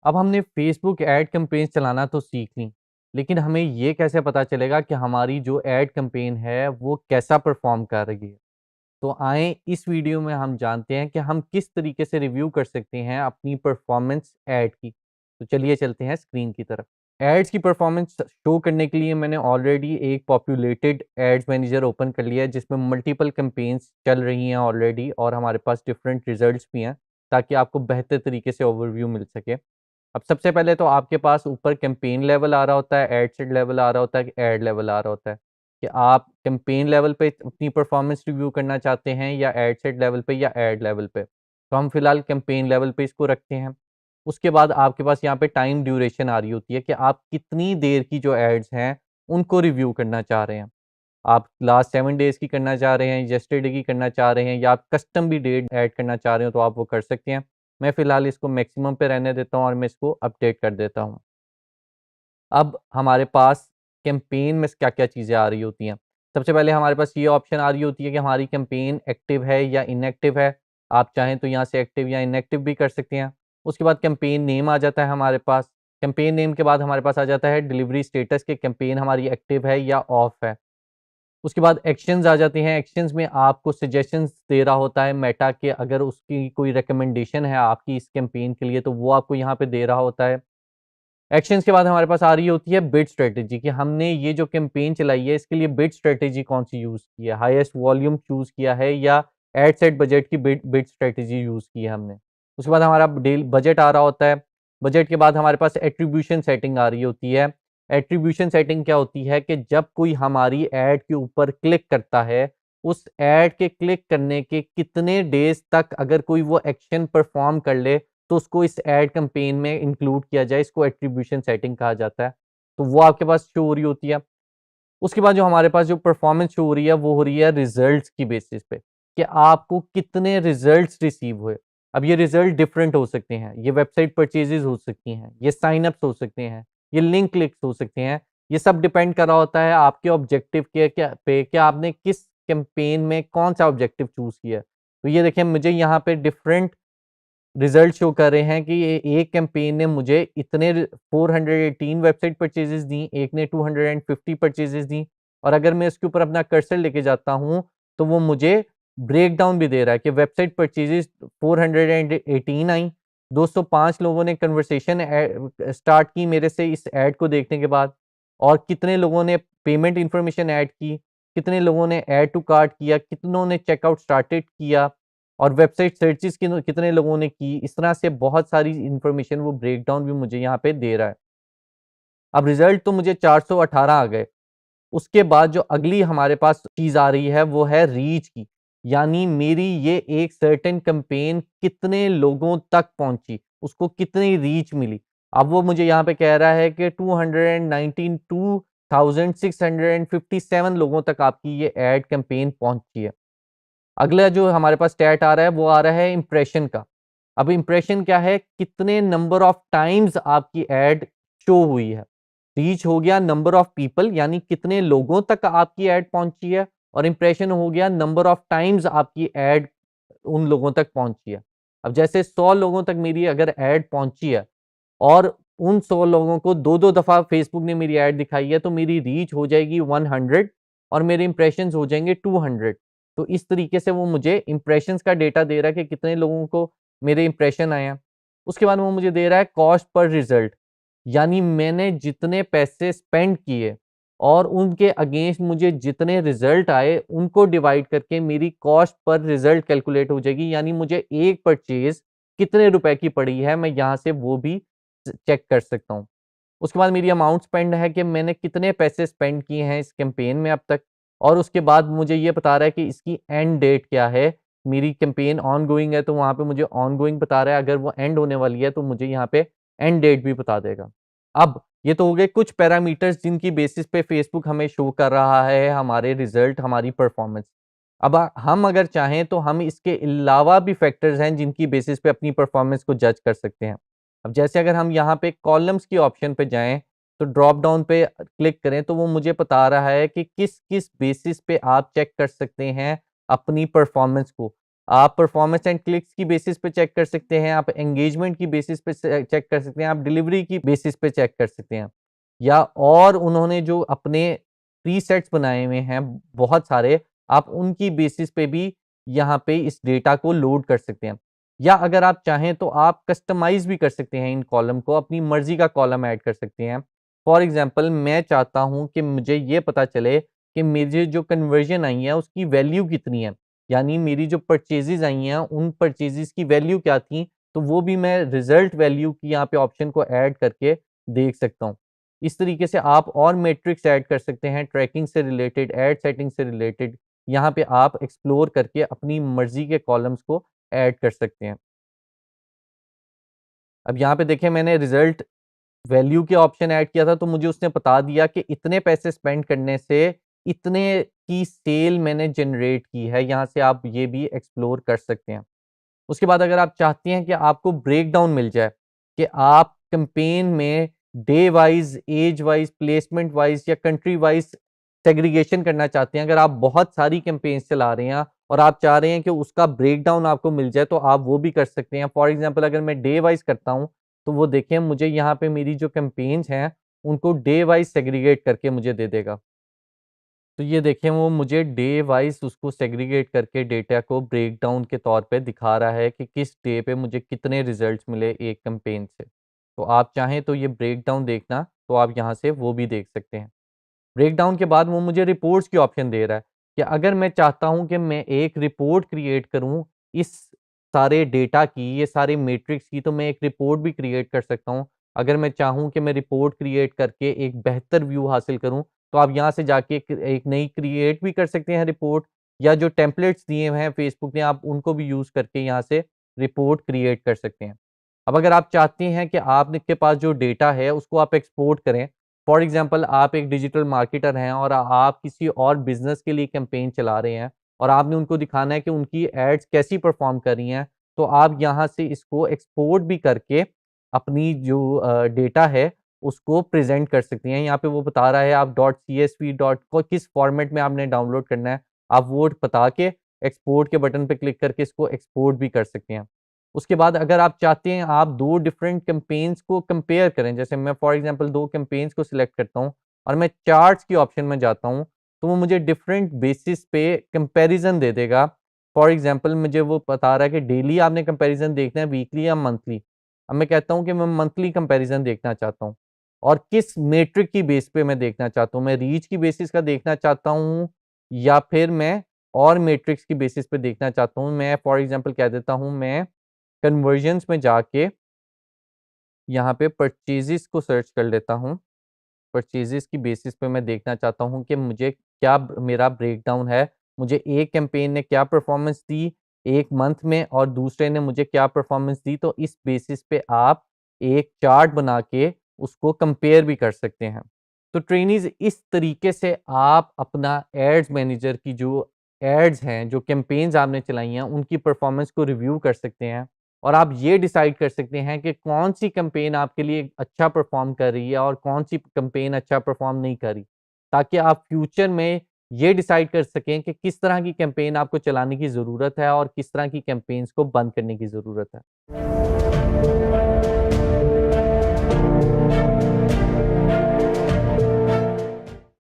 अब हमने Facebook ad campaigns चलाना तो सीख ली, लेकिन हमें ये कैसे पता चलेगा कि हमारी जो ऐड कैंपेन है, वो कैसा परफ़ॉर्म कर रही है? तो आएँ इस वीडियो में हम जानते हैं कि हम किस तरीके से रिव्यू कर सकते हैं अपनी परफ़ॉर्मेंस ऐड की। तो चलिए चलते हैं स्क्रीन की तरफ। एड्स की परफ़ॉर्मेंस शो करने के लिए मैंने ऑलरेडी एक पॉपुलेटेड एड्स मैनेजर ओपन कर लिया है, जिसमें मल्टीपल कैंपेन्स चल रही हैं ऑलरेडी और हमारे पास डिफरेंट रिज़ल्ट्स भी हैं, ताकि आपको बेहतर तरीके से ओवरव्यू मिल सके। अब सबसे पहले तो आपके पास ऊपर कैंपेन लेवल आ रहा होता है, एड सेट लेवल आ रहा होता है, कि एड लेवल आ रहा होता है, कि आप कैंपेन लेवल पे अपनी परफॉर्मेंस रिव्यू करना चाहते हैं या एड सेट लेवल पे या एड लेवल पे। तो हम फिलहाल कैंपेन लेवल पे इसको रखते हैं। उसके बाद आपके पास यहाँ पे टाइम ड्यूरेशन आ रही होती है कि आप कितनी देर की जो एड्स हैं, उनको रिव्यू करना चाह रहे हैं। आप लास्ट 7 डेज़ की करना चाह रहे हैं, यस्टरडे की करना चाह रहे हैं या आप कस्टम भी डेट ऐड करना चाह रहे हो तो आप वो कर सकते हैं। मैं फ़िलहाल इसको मैक्सिमम पे रहने देता हूँ और मैं इसको अपडेट कर देता हूँ। अब हमारे पास कैंपेन में क्या-क्या चीज़ें आ रही होती हैं। सबसे पहले हमारे पास ये ऑप्शन आ रही होती है कि हमारी कैंपेन एक्टिव है या इनएक्टिव है। आप चाहें तो यहाँ से एक्टिव या इनएक्टिव भी कर सकते हैं। उसके बाद कैंपेन नेम आ जाता है हमारे पास। कैंपेन नेम के बाद हमारे पास आ जाता है डिलीवरी स्टेटस कि कैंपेन हमारी एक्टिव है या ऑफ है। उसके बाद एक्शंस आ जाते हैं, एक्शंस में आपको सजेशंस दे रहा होता है मेटा कि अगर उसकी कोई रिकमेंडेशन है आपकी इस कैंपेन के लिए, तो वो आपको यहाँ पे दे रहा होता है। एक्शंस के बाद हमारे पास आ रही होती है बिड स्ट्रैटेजी कि हमने ये जो कैंपेन चलाई है, इसके लिए बिड स्ट्रैटेजी कौन-सी यूज़ की है, हाईएस्ट वॉल्यूम चूज़ किया है या एड सेट बजट की बिड बिड स्ट्रैटेजी यूज़ की है हमने। उसके बाद हमारा डेल बजट आ रहा होता है, बजट के बाद हमारे पास एट्रिब्यूशन सेटिंग आ रही होती है। एट्रिब्यूशन सेटिंग क्या होती है कि जब कोई हमारी ऐड के ऊपर क्लिक करता है, उस ऐड के क्लिक करने के कितने डेज़ तक अगर कोई वो एक्शन परफ़ॉर्म कर ले, तो उसको इस ऐड कैंपेन में इंक्लूड किया जाए, इसको एट्रिब्यूशन सेटिंग कहा जाता है। तो वो आपके पास शो हो रही होती है। उसके बाद जो हमारे पास जो परफ़ॉर्मेंस शो हो रही है, वो हो रही है रिज़ल्ट्स की बेसिस पे, कि आपको कितने रिज़ल्ट्स रिसीव हुए। अब ये रिज़ल्ट डिफरेंट हो सकते हैं, ये वेबसाइट परचेज़ेज़ हो सकती हैं, ये साइन अप्स हो सकते हैं, ये लिंक क्लिक्स हो सकते हैं। ये सब डिपेंड कर रहा होता है आपके ऑब्जेक्टिव के क्या पे कि आपने किस कैंपेन में कौन-सा ऑब्जेक्टिव चूज़ किया है। तो ये देखिए मुझे यहाँ पे डिफरेंट रिज़ल्ट शो कर रहे हैं कि ये एक कैंपेन ने मुझे इतने 418 वेबसाइट परचेज़ेज़ दी, एक ने 250 परचेज़ेज़ दी और अगर मैं इसके ऊपर अपना कर्सर लेके जाता हूँ, तो वो मुझे ब्रेकडाउन भी दे रहा है कि वेबसाइट परचेज़ेज़ 418 आई, 205 लोगों ने कन्वर्सेशन स्टार्ट की मेरे से इस ऐड को देखने के बाद और कितने लोगों ने पेमेंट इन्फॉर्मेशन ऐड की, कितने लोगों ने ऐड टू कार्ट किया, कितनों ने चेकआउट स्टार्टेड किया और वेबसाइट सर्चेज़ कितने लोगों ने की, इस तरह से बहुत सारी इन्फॉर्मेशन वो ब्रेकडाउन भी मुझे यहाँ पे दे रहा है। अब रिज़ल्ट तो मुझे 418 आ गए, उसके बाद जो अगली हमारे पास चीज़ आ रही है वो है रीच की, यानी मेरी ये एक सर्टेन कैंपेन कितने लोगों तक पहुँची, उसको कितनी रीच मिली। अब वो मुझे यहाँ पे कह रहा है कि 292,657 लोगों तक आपकी ये एड कैंपेन पहुँची है। अगला जो हमारे पास स्टैट आ रहा है, वो आ रहा है इम्प्रेशन का। अब इम्प्रेशन क्या है? कितने नंबर ऑफ टाइम्स आपकी एड शो हुई है। रीच हो गया नंबर ऑफ पीपल यानी कितने लोगों तक आपकी एड पहुँची है और इम्प्रेशन हो गया नंबर ऑफ टाइम्स आपकी एड उन लोगों तक पहुँची है। अब जैसे 100 लोगों तक मेरी अगर एड पहुँची है और उन 100 लोगों को 2-2 दफ़ा फेसबुक ने मेरी एड दिखाई है, तो मेरी रीच हो जाएगी 100 और मेरे इंप्रेशंस हो जाएँगे 200। तो इस तरीके से वो मुझे इंप्रेशंस का डेटा दे रहा है कि कितने लोगों को मेरे इंप्रेशन आए हैं। उसके बाद वो मुझे दे रहा है कॉस्ट पर रिज़ल्ट, यानी मैंने जितने पैसे स्पेंड किए और उनके अगेंस्ट मुझे जितने रिज़ल्ट आए, उनको डिवाइड करके मेरी कॉस्ट पर रिज़ल्ट कैलकुलेट हो जाएगी, यानी मुझे एक परचेज़ कितने रुपए की पड़ी है, मैं यहाँ से वो भी चेक कर सकता हूँ। उसके बाद मेरी अमाउंट स्पेंड है कि मैंने कितने पैसे स्पेंड किए हैं इस कैंपेन में अब तक और उसके बाद मुझे ये बता रहा है कि इसकी एंड डेट क्या है। मेरी कैंपेन ऑनगोइंग है तो वहाँ पे मुझे ऑनगोइंग बता रहा है, अगर वो एंड होने वाली है तो मुझे यहाँ पे एंड डेट भी बता देगा। अब ये तो हो गए कुछ पैरामीटर्स जिनकी बेसिस पे फेसबुक हमें शो कर रहा है हमारे रिज़ल्ट, हमारी परफॉर्मेंस। अब हम अगर चाहें तो हम इसके अलावा भी फैक्टर्स हैं जिनकी बेसिस पे अपनी परफॉर्मेंस को जज कर सकते हैं। अब जैसे अगर हम यहाँ पे कॉलम्स की ऑप्शन पे जाएँ, तो ड्रॉप डाउन पे क्लिक करें तो वो मुझे बता रहा है कि किस-किस बेसिस पे आप चेक कर सकते हैं अपनी परफॉर्मेंस को। आप परफॉर्मेंस एंड क्लिक्स की बेसिस पे चेक कर सकते हैं, आप एंगेजमेंट की बेसिस पे चेक कर सकते हैं, आप डिलीवरी की बेसिस पे चेक कर सकते हैं। या और उन्होंने जो अपने प्रीसेट्स बनाए हुए हैं बहुत सारे, आप उनकी बेसिस पे भी यहाँ पे इस डेटा को लोड कर सकते हैं। या अगर आप चाहें तो आप कस्टमाइज़ भी कर सकते हैं इन कॉलम को, अपनी मर्ज़ी का कॉलम ऐड कर सकते हैं। फॉर एग्ज़ाम्पल मैं चाहता हूँ कि मुझे ये पता चले कि मेरी जो कन्वर्जन आई है उसकी वैल्यू कितनी है। यानी मेरी जो परचेज़ेज़ आई हैं उन परचेज़ेज़ की वैल्यू क्या थी, तो वो भी मैं रिज़ल्ट वैल्यू की यहाँ पे ऑप्शन को ऐड करके देख सकता हूँ। इस तरीके से आप और मैट्रिक्स ऐड कर सकते हैं ट्रैकिंग से रिलेटेड, एड सेटिंग से रिलेटेड। यहाँ पे आप एक्सप्लोर करके अपनी मर्ज़ी के कॉलम्स को ऐड कर सकते हैं। अब यहाँ पे देखें मैंने रिज़ल्ट वैल्यू के ऑप्शन ऐड किया था तो मुझे उसने बता दिया कि इतने पैसे स्पेंड करने से इतने की सेल मैंने जनरेट की है। यहाँ से आप ये भी एक्सप्लोर कर सकते हैं। उसके बाद अगर आप चाहते हैं कि आपको ब्रेकडाउन मिल जाए कि आप कैंपेन में day wise, age wise, placement wise या कंट्री वाइज़ सेग्रीगेशन करना चाहते हैं। अगर आप बहुत सारी कैंपेन्स चला रहे हैं और आप चाह रहे हैं कि उसका ब्रेकडाउन आपको मिल जाए, तो आप वो भी कर सकते हैं। फॉर एग्ज़ाम्पल अगर मैं डे वाइज़ करता हूँ, तो वो देखिए मुझे यहाँ पे मेरी जो कैंपेन्स हैं, उनको डे वाइज़ सेग्रीगेट करके मुझे दे देगा। तो ये देखें वो मुझे डे वाइज़ उसको सेग्रीगेट करके डेटा को ब्रेकडाउन के तौर पे दिखा रहा है कि किस डे पे मुझे कितने रिज़ल्ट्स मिले एक कैंपेन से। तो आप चाहें तो ये ब्रेकडाउन देखना, तो आप यहाँ से वो भी देख सकते हैं। ब्रेकडाउन के बाद वो मुझे रिपोर्ट्स की ऑप्शन दे रहा है कि अगर मैं चाहता हूँ कि मैं एक रिपोर्ट क्रिएट करूँ इस सारे डेटा की, ये सारे मैट्रिक्स की, तो मैं एक रिपोर्ट भी क्रिएट कर सकता हूँ। अगर मैं चाहूँ कि मैं रिपोर्ट क्रिएट करके एक बेहतर व्यू हासिल करूँ, तो आप यहाँ से जाके एक नई क्रिएट भी कर सकते हैं रिपोर्ट, या जो टेम्पलेट्स दिए हुए हैं फेसबुक ने, आप उनको भी यूज़ करके यहाँ से रिपोर्ट क्रिएट कर सकते हैं। अब अगर आप चाहते हैं कि आपके पास जो डेटा है उसको आप एक्सपोर्ट करें, फॉर एग्ज़ाम्पल आप एक डिजिटल मार्केटर हैं और आप किसी और बिज़नेस के लिए कैंपेन चला रहे हैं और आपने उनको दिखाना है कि उनकी एड्स कैसी परफ़ॉर्म कर रही हैं, तो आप यहाँ से इसको एक्सपोर्ट भी करके अपनी जो डेटा है उसको प्रेज़ेंट कर सकती हैं। यहाँ पे वो बता रहा है आप .csv डॉट को किस फ़ॉर्मेट में आपने डाउनलोड करना है, आप वो बता के एक्सपोर्ट के बटन पे क्लिक करके इसको एक्सपोर्ट भी कर सकते हैं। उसके बाद अगर आप चाहते हैं आप 2 डिफरेंट कैंपेन्स को कंपेयर करें, जैसे मैं फॉर एग्ज़ाम्पल 2 कैंपेन्स को सिलेक्ट करता हूँ और मैं चार्ट्स की ऑप्शन में जाता हूँ, तो वो मुझे डिफरेंट बेसिस पे कंपैरिज़न दे देगा। फॉर एग्ज़ाम्पल मुझे वो बता रहा है कि डेली आपने कंपैरिज़न देखना है, वीकली या मंथली। अब मैं कहता हूँ कि मैं मंथली कंपैरिज़न देखना चाहता हूँ और किस मेट्रिक की बेस पे मैं देखना चाहता हूँ। मैं रीच की बेसिस का देखना चाहता हूँ या फिर मैं और मेट्रिक्स की बेसिस पे देखना चाहता हूँ। मैं फॉर एग्ज़ाम्पल कह देता हूँ मैं कन्वर्जन्स में जाके यहाँ पे परचेज़ेज़ को सर्च कर लेता हूँ। परचेज़ेज़ की बेसिस पे मैं देखना चाहता हूँ कि मुझे क्या मेरा ब्रेकडाउन है। मुझे एक कैंपेन ने क्या परफ़ॉर्मेंस दी, 1 मंथ में और दूसरे ने मुझे क्या परफ़ॉर्मेंस दी। तो इस बेसिस पे आप एक चार्ट बना के उसको कंपेयर भी कर सकते हैं। तो ट्रेनीज़ इस तरीके से आप अपना एड्स मैनेजर की जो एड्स हैं, जो कैंपेन्स आपने चलाई हैं, उनकी परफ़ॉर्मेंस को रिव्यू कर सकते हैं और आप ये डिसाइड कर सकते हैं कि कौन-सी कैंपेन आपके लिए अच्छा परफ़ॉर्म कर रही है और कौन-सी कैंपेन अच्छा परफ़ॉर्म नहीं कर रही। ताकि आप फ्यूचर में ये डिसाइड कर सकें कि किस तरह की कैंपेन आपको चलाने की ज़रूरत है और किस तरह की कैंपेन्स को बंद करने की ज़रूरत है।